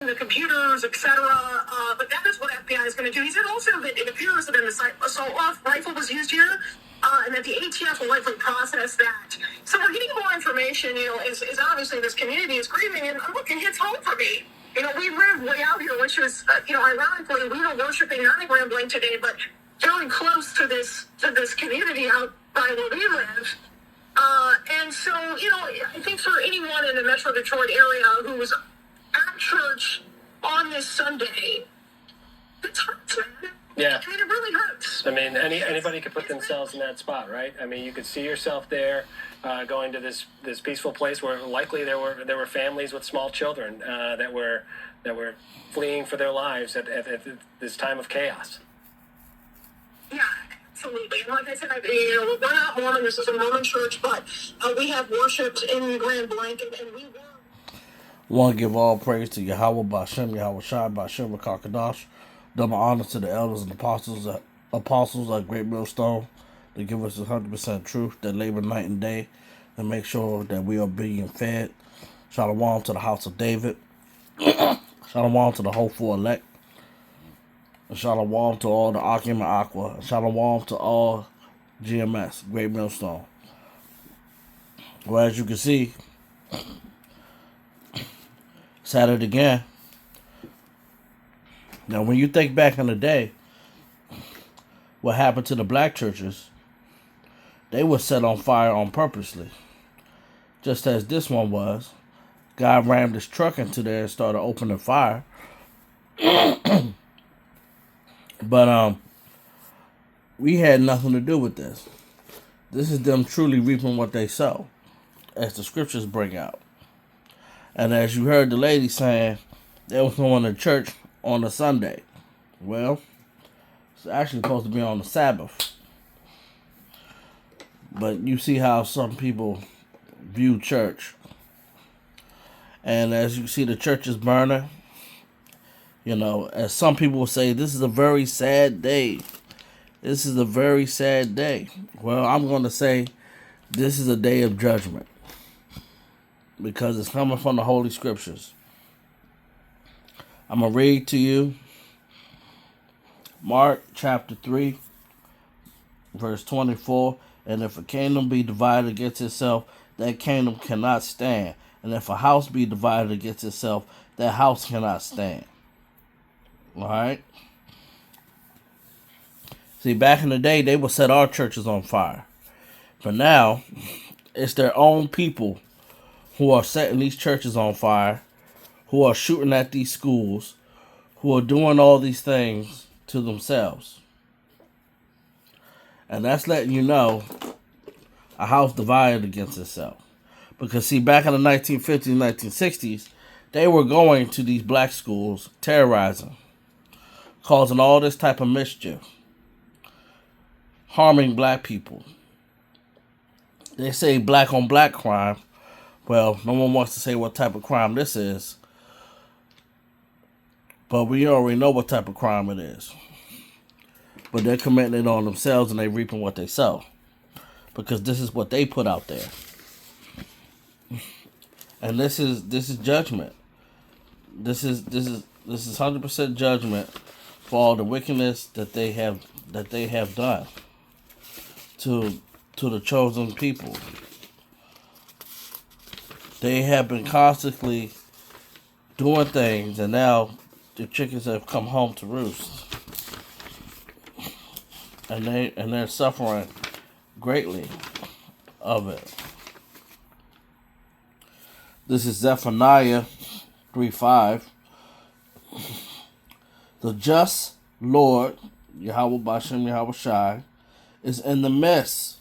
the computers, etc. But that is what FBI is going to do. He said also that it appears that an assault rifle was used here, and that the ATF will likely process that. So we're getting more information. Is obviously this community is grieving, and look, it hits home for me. We live way out here, which is, ironically, we were worshiping not in Grand Blanc today, but very close to this community out by where we live. And so, I think for anyone in the Metro Detroit area who was at church on this Sunday, it hurts, man. Yeah. I mean, it really hurts. I mean, anybody could put themselves in that spot, right? I mean, you could see yourself there, going to this peaceful place where likely there were families with small children that were fleeing for their lives at this time of chaos. Yeah, absolutely. And like I said, we're not Mormon. This is a Mormon church, but we have worshipped in Grand Blanc, and we were. Want to give all praise to Yahweh, Bashem, Yahweh Shai, Bashem, Rakakadash. Double honor to the elders and apostles at Great Millstone to give us 100% truth that labor night and day and make sure that we are being fed. Shalom to the house of David. Shalom to the hopeful elect. Shalom to all the Akim and Aqua. Shalom to all GMS, Great Millstone. Well, as you can see, Saturday again. Now, when you think back in the day, what happened to the black churches, they were set on fire on purposely. Just as this one was. God rammed his truck into there and started opening fire. But we had nothing to do with this. This is them truly reaping what they sow, as the scriptures bring out. And as you heard the lady saying, they was going to church on a Sunday. Well, it's actually supposed to be on the Sabbath. But you see how some people view church. And as you see the churches burning, as some people will say, this is a very sad day. This is a very sad day. Well, I'm going to say this is a day of judgment. Because it's coming from the Holy Scriptures. I'm going to read to you Mark chapter 3, verse 24. And if a kingdom be divided against itself, that kingdom cannot stand. And if a house be divided against itself, that house cannot stand. Alright? See, back in the day, they would set our churches on fire. But now, it's their own people who are setting these churches on fire, who are shooting at these schools, who are doing all these things to themselves. And that's letting you know a house divided against itself. Because, see, back in the 1950s, 1960s, they were going to these black schools, terrorizing, causing all this type of mischief, harming black people. They say black on black crime. Well, no one wants to say what type of crime this is. But we already know what type of crime it is. But they're committing it on themselves and they're reaping what they sow. Because this is what they put out there. And this is judgment. This is 100% judgment for all the wickedness that they have done to the chosen people. They have been constantly doing things, and now the chickens have come home to roost, and they're suffering greatly of it. This is Zephaniah 3:5. The just Lord, Yahweh Bashem, Yahweh Shai, is in the midst.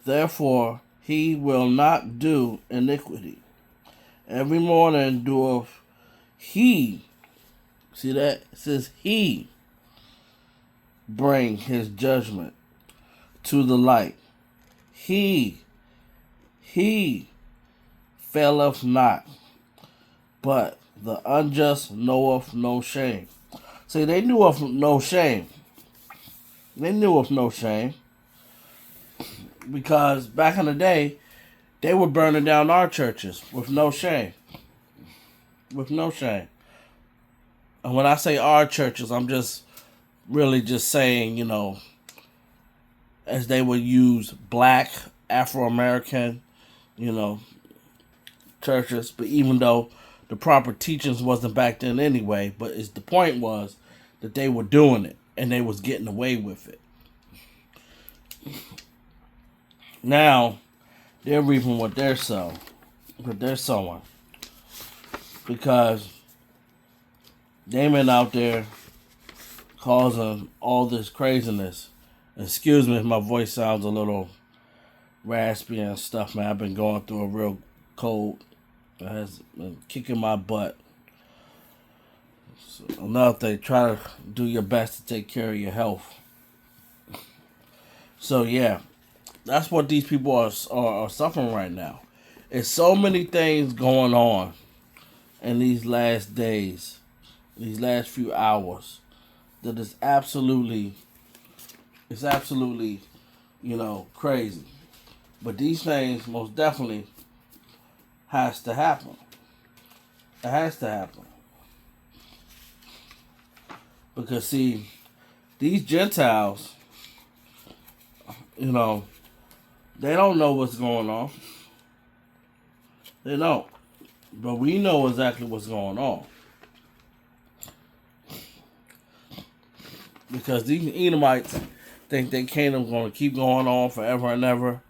Therefore, he will not do iniquity. Every morning doeth he, see that? It says he, bring his judgment to the light. He faileth not, but the unjust knoweth no shame. See, they knew of no shame. They knew of no shame. Because back in the day, they were burning down our churches with no shame. With no shame. And when I say our churches, I'm just really just saying, as they would use black, Afro-American, you know, churches. But even though the proper teachings wasn't back then anyway, but the point was that they were doing it and they was getting away with it. Now they're reaping what they're sowing, because they been out there causing all this craziness. Excuse me if my voice sounds a little raspy and stuff, man. I've been going through a real cold. It has been kicking my butt. So another thing, try to do your best to take care of your health. So yeah, that's what these people are suffering right now. It's so many things going on in these last days, these last few hours, that is absolutely, crazy. But these things most definitely has to happen. It has to happen. Because see, these Gentiles, they don't know what's going on. They don't. But we know exactly what's going on. Because these Edomites think their kingdom's going to keep going on forever and ever.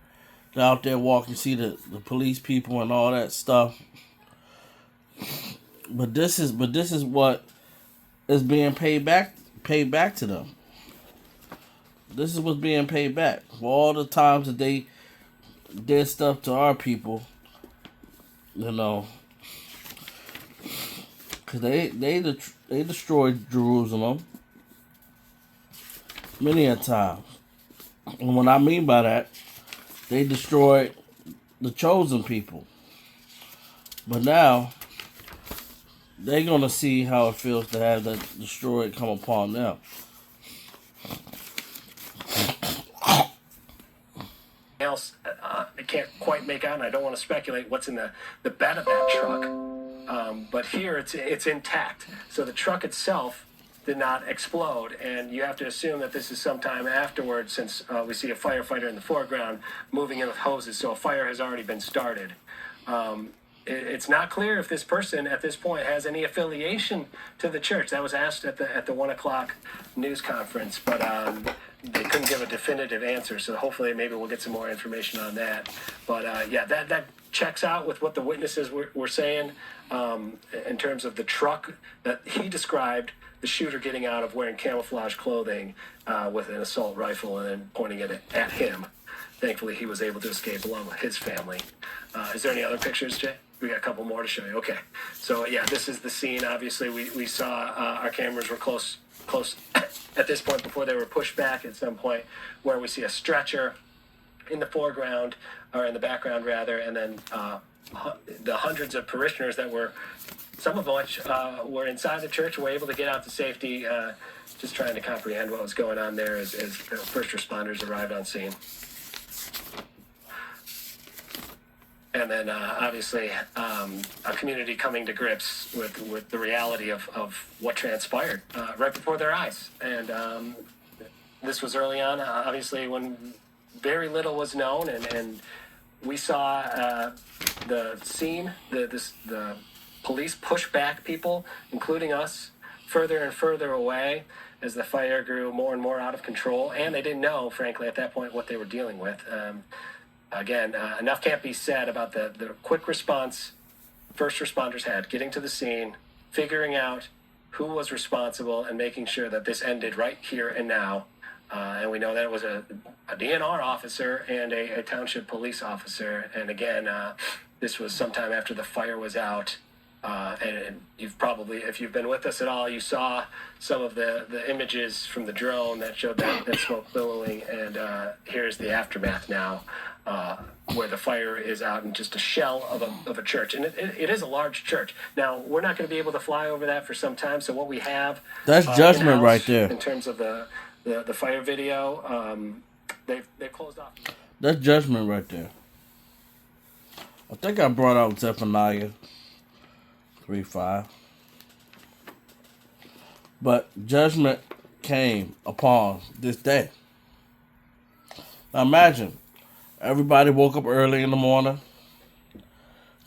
They're out there walking, see the police people and all that stuff. But this is what is being paid back to them. This is what's being paid back for all the times that they did stuff to our people. Because they destroyed Jerusalem many a time. And what I mean by that, they destroyed the chosen people. But now, they're going to see how it feels to have that destroyed come upon them. Else, I can't quite make out, and I don't want to speculate what's in the bed of that truck. But here, it's intact. So the truck itself did not explode, and you have to assume that this is sometime afterwards, since we see a firefighter in the foreground moving in with hoses, so a fire has already been started. It's not clear if this person at this point has any affiliation to the church. That was asked at the 1 o'clock news conference, but they couldn't give a definitive answer, so hopefully maybe we'll get some more information on that. But that checks out with what the witnesses were saying in terms of the truck that he described, the shooter getting out of wearing camouflage clothing with an assault rifle and then pointing it at him. Thankfully, he was able to escape along with his family. Is there any other pictures, Jay? We got a couple more to show you. Okay. So, this is the scene. Obviously, we saw our cameras were close at this point before they were pushed back at some point, where we see a stretcher in the foreground, or in the background, rather, and then the hundreds of parishioners that were, some of which were inside the church, were able to get out to safety, just trying to comprehend what was going on there as first responders arrived on scene. And then, obviously, a community coming to grips with the reality of what transpired right before their eyes. And this was early on, obviously, when very little was known, and we saw the scene, the police push back people, including us, further and further away as the fire grew more and more out of control. And they didn't know, frankly, at that point what they were dealing with. Again, enough can't be said about the quick response first responders had, getting to the scene, figuring out who was responsible, and making sure that this ended right here and now. And we know that it was a DNR officer and a township police officer. And again, this was sometime after the fire was out. And you've probably, if you've been with us at all, you saw some of the images from the drone that showed that smoke billowing. And here's the aftermath now, where the fire is out in just a shell of a church. And it is a large church. Now, we're not going to be able to fly over that for some time. So what we have... That's judgment right there. In terms of the fire video, they've closed off. That's judgment right there. I think I brought out Zephaniah 3:5. But judgment came upon this day. Now imagine, everybody woke up early in the morning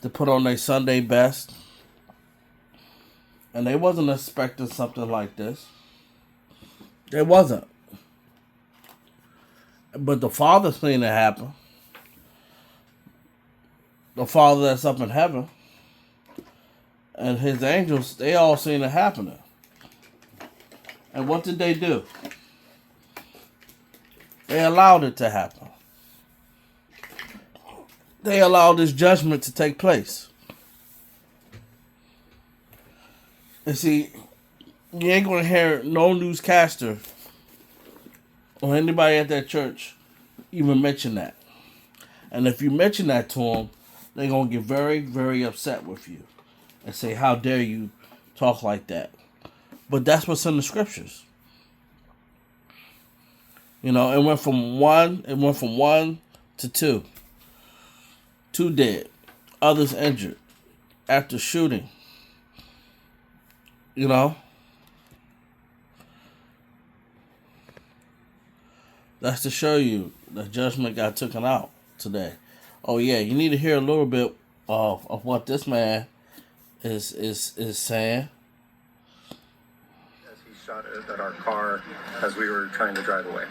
to put on their Sunday best. And they wasn't expecting something like this. They wasn't. But the Father seen it happen. The Father that's up in heaven. And his angels, they all seen it happening. And what did they do? They allowed it to happen. They allowed this judgment to take place. And see, you ain't going to hear no newscaster or anybody at that church even mention that. And if you mention that to them, they're going to get very, very upset with you and say, how dare you talk like that? But that's what's in the scriptures. You know, it went from one to two. 2 dead, others injured after shooting. You know? That's to show you the judgment got taken out today. Oh yeah, you need to hear a little bit of what this man is saying. As he shot at our car as we were trying to drive away.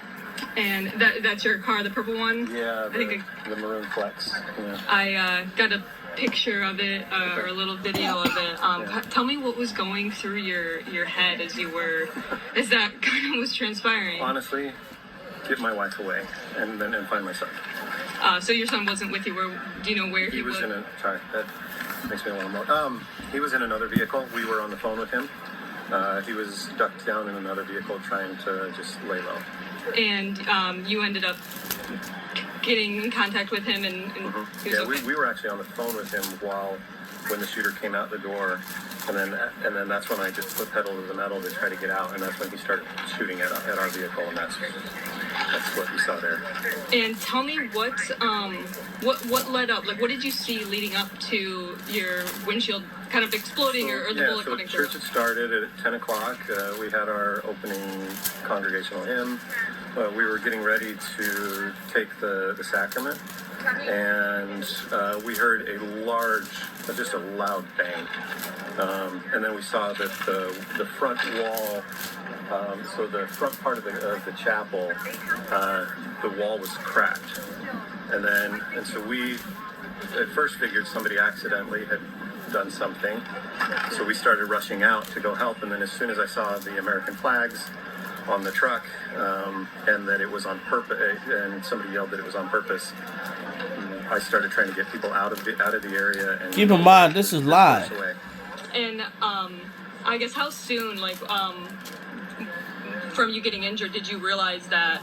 And that's your car, the purple one? Yeah, I think the maroon Flex. Yeah. I got a picture of it, or a little video of it. Yeah. Tell me what was going through your head as that kind of was transpiring. Honestly, get my wife away and find my son. So your son wasn't with you. Do you know where he was? Sorry, that makes me want to more. He was in another vehicle. We were on the phone with him. He was ducked down in another vehicle trying to just lay low. And you ended up getting in contact with him, and he was okay? we were actually on the phone with him when the shooter came out the door, and then that's when I just put pedal to the metal to try to get out, and that's when he started shooting at our vehicle, and that's what we saw there. And tell me what led up, like what did you see leading up to your windshield kind of exploding, or the bullet coming through? Church had started at 10 o'clock. We had our opening congregational hymn. We were getting ready to take the sacrament, and we heard just a loud bang. And then we saw that the front wall, so the front part of the chapel, the wall was cracked. And so we at first figured somebody accidentally had done something. So we started rushing out to go help. And then as soon as I saw the American flags on the truck, and that it was on purpose, and somebody yelled that it was on purpose, I started trying to get people out of the area. And keep in mind, this is live. And I guess how soon, from you getting injured, did you realize that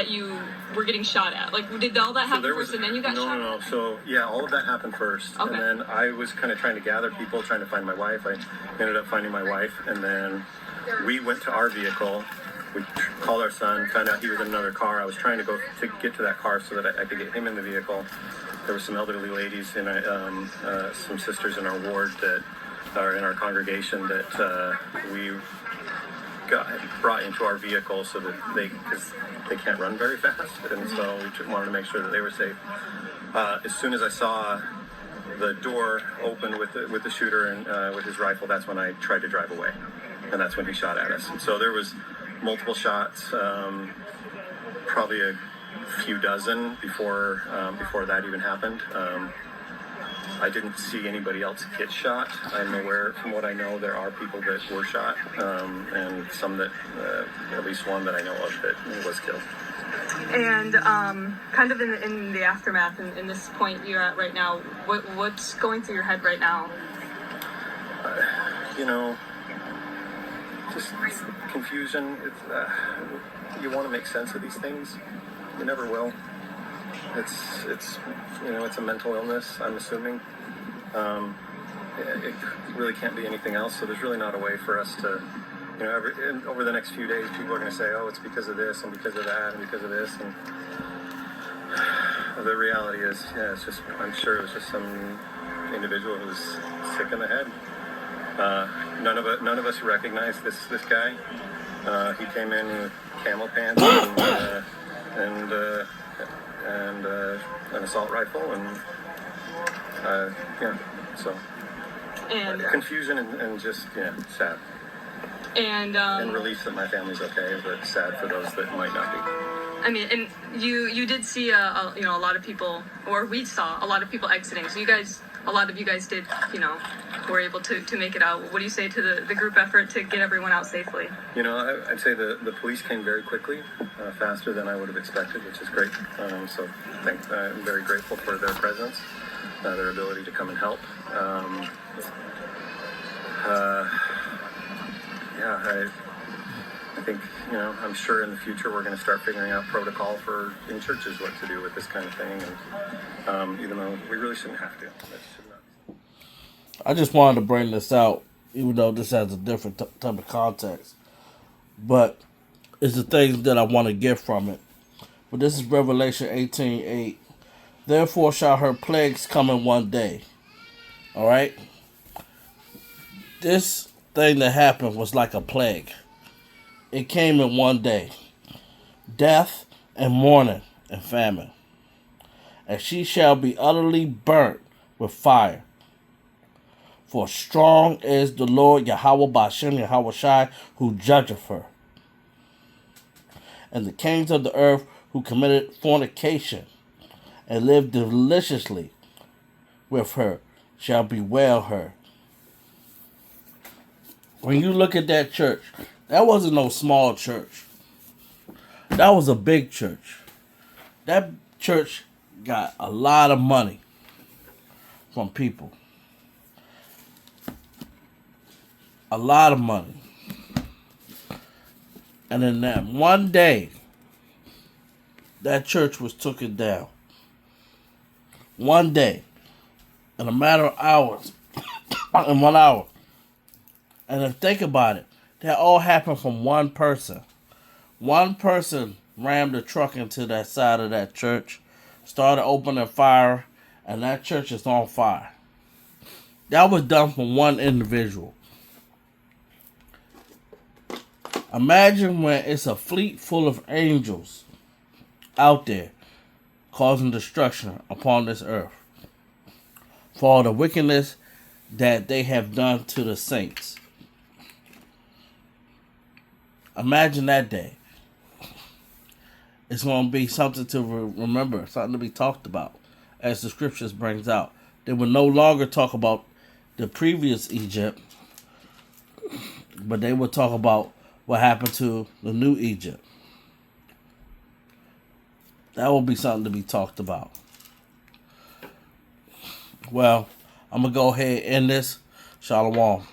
you were getting shot at? Like, did all that happen first, and then you got shot? No. So yeah, all of that happened first, okay. And then I was kind of trying to gather people, trying to find my wife. I ended up finding my wife, and then we went to our vehicle. We called our son, found out he was in another car. I was trying to go to get to that car so that I could get him in the vehicle. There were some elderly ladies and some sisters in our ward that are in our congregation that we got brought into our vehicle so that because they can't run very fast, and so we wanted to make sure that they were safe. As soon as I saw the door open with the shooter and with his rifle, that's when I tried to drive away, and that's when he shot at us. And so there was multiple shots, probably a few dozen before that even happened. I didn't see anybody else get shot. I'm aware, from what I know, there are people that were shot, and some that, at least one that I know of that was killed. And kind of in the aftermath, in this point you're at right now, what's going through your head right now? Just confusion. You want to make sense of these things. You never will. It's a mental illness, I'm assuming. It really can't be anything else, so there's really not a way for us to, over the next few days, people are going to say, oh, it's because of this, and because of that, and because of this, and the reality is, it's just, I'm sure it was just some individual who was sick in the head. None of us recognized this guy. He came in with camel pants and an assault rifle, and so And confusion and just sad. And relief that my family's okay, but sad for those that might not be. I mean, and you did see a lot of people, or we saw a lot of people exiting. So a lot of you guys did, were able to make it out. What do you say to the group effort to get everyone out safely? I'd say the police came very quickly, faster than I would have expected, which is great. So I'm very grateful for their presence, their ability to come and help. I think, I'm sure in the future we're going to start figuring out protocol in churches what to do with this kind of thing. And even though we really shouldn't have to. That should not. I just wanted to bring this out, even though this has a different type of context. But it's the things that I want to get from it. But this is Revelation 18:8. Therefore shall her plagues come in one day. All right? This thing that happened was like a plague. It came in one day. Death and mourning and famine. And she shall be utterly burnt with fire. For strong is the Lord Yahweh Bashem Yahweh Shai, who judgeth her. And the kings of the earth who committed fornication and lived deliciously with her shall bewail her. When you look at that church, that wasn't no small church. That was a big church. That church got a lot of money from people. A lot of money. And in that one day, that church was taken down. One day. In a matter of hours. In 1 hour. And then think about it. That all happened from one person. One person rammed a truck into that side of that church, started opening fire, and that church is on fire. That was done from one individual. Imagine when it's a fleet full of angels out there causing destruction upon this earth for all the wickedness that they have done to the saints. Imagine that day. It's going to be something to remember, something to be talked about, as the scriptures brings out. They will no longer talk about the previous Egypt, but they will talk about what happened to the new Egypt. That will be something to be talked about. Well, I'm going to go ahead and end this. Shalom.